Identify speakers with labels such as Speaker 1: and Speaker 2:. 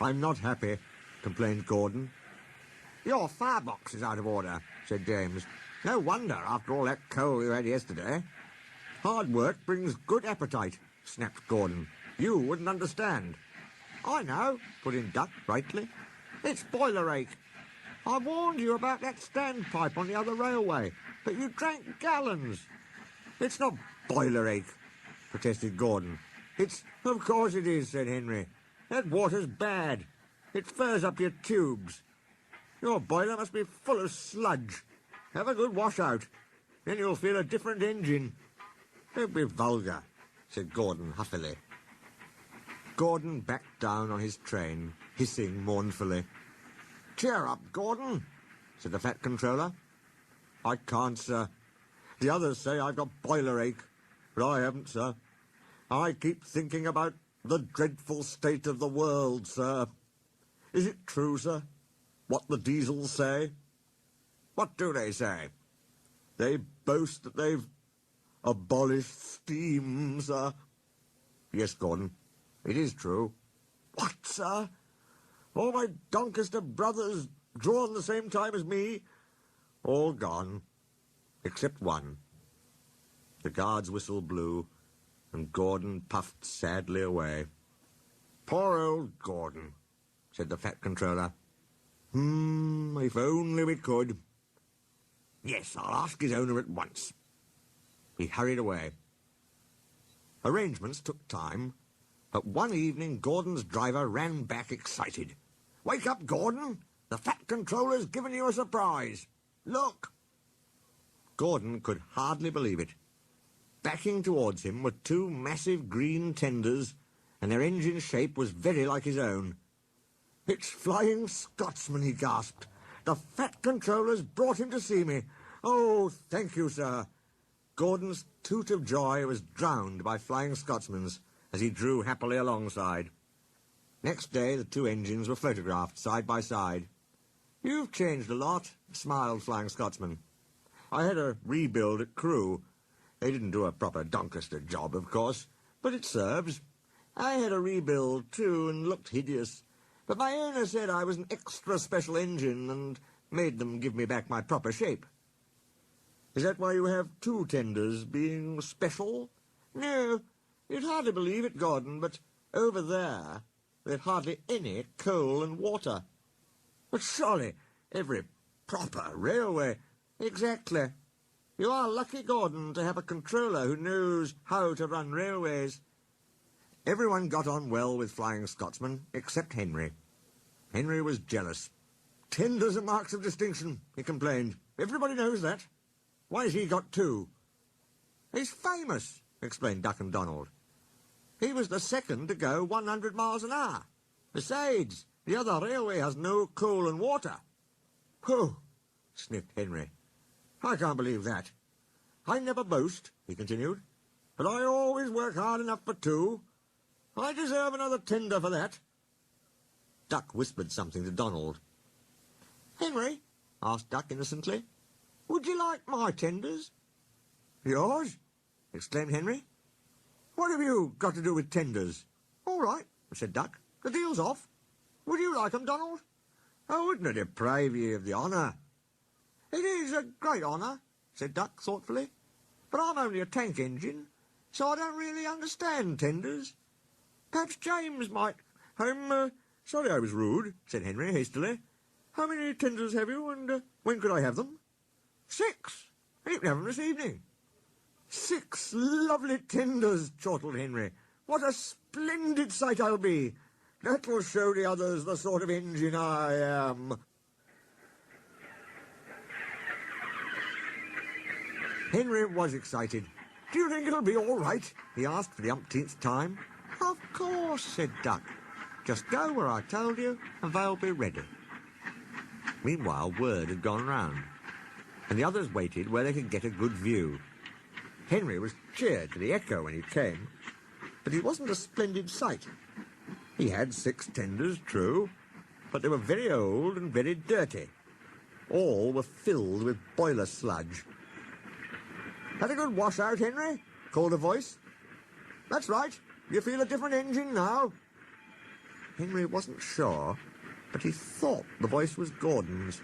Speaker 1: I'm not happy, complained Gordon. Your firebox is out of order, said James. No wonder, after all that coal you had yesterday. Hard work brings good appetite, snapped Gordon. You wouldn't understand. I know, put in Duck brightly. It's boiler ache. I warned you about that standpipe on the other railway, but you drank gallons. It's not boiler ache, protested Gordon. Of course it is, said Henry. That water's bad. It furs up your tubes. Your boiler must be full of sludge. Have a good wash out. Then you'll feel a different engine. Don't be vulgar, said Gordon huffily. Gordon backed down on his train, hissing mournfully. Cheer up, Gordon, said the Fat Controller. I can't, sir. The others say I've got boiler ache, but I haven't, sir. I keep thinking about the dreadful state of the world, sir. Is it true, sir, what the diesels say? What do they say? They boast that they've abolished steam, sir. Yes, Gordon, it is true. What, sir? All my Doncaster brothers drawn the same time as me? All gone, except one. The guard's whistle blew, and Gordon puffed sadly away. Poor old Gordon, said the Fat Controller. If only we could. Yes, I'll ask his owner at once. He hurried away. Arrangements took time, but one evening Gordon's driver ran back excited. Wake up, Gordon! The Fat Controller's given you a surprise. Look! Gordon could hardly believe it. Backing towards him were two massive green tenders, and their engine shape was very like his own. It's Flying Scotsman, he gasped. The Fat Controller's brought him to see me. Oh, thank you, sir. Gordon's toot of joy was drowned by Flying Scotsman's as he drew happily alongside. Next day the two engines were photographed side by side. You've changed a lot, smiled Flying Scotsman. I had a rebuild at Crewe. They didn't do a proper Doncaster job, of course, but it serves. I had a rebuild, too, and looked hideous. But my owner said I was an extra special engine and made them give me back my proper shape. Is that why you have two tenders, being special? No, you'd hardly believe it, Gordon, but over there there's hardly any coal and water. But surely every proper railway... Exactly. You are lucky, Gordon, to have a controller who knows how to run railways. Everyone got on well with Flying Scotsman, except Henry. Henry was jealous. Tenders are marks of distinction, he complained. Everybody knows that. Why's he got two? He's famous, explained Duck and Donald. He was the second to go 100 miles an hour. Besides, the other railway has no coal and water. Pooh, sniffed Henry. I can't believe that. I never boast, he continued, but I always work hard enough for two. I deserve another tender for that. Duck whispered something to Donald. Henry, asked Duck innocently, would you like my tenders? Yours? Exclaimed Henry. What have you got to do with tenders? All right, said Duck. The deal's off. Would you like 'em, Donald? I wouldn't deprive you of the honour. It is a great honour, said Duck thoughtfully, but I'm only a tank engine, so I don't really understand tenders. Perhaps James might... sorry I was rude, said Henry hastily. How many tenders have you, and when could I have them? 6. You can have them this evening. 6 lovely tenders, chortled Henry. What a splendid sight I'll be. That will show the others the sort of engine I am. Henry was excited. Do you think it'll be all right? He asked for the umpteenth time. Of course, said Duck. Just go where I told you, and they'll be ready. Meanwhile, word had gone round, and the others waited where they could get a good view. Henry was cheered to the echo when he came, but it wasn't a splendid sight. He had 6 tenders, true, but they were very old and very dirty. All were filled with boiler sludge. Had a good wash out, Henry? Called a voice. That's right. You feel a different engine now. Henry wasn't sure, but he thought the voice was Gordon's.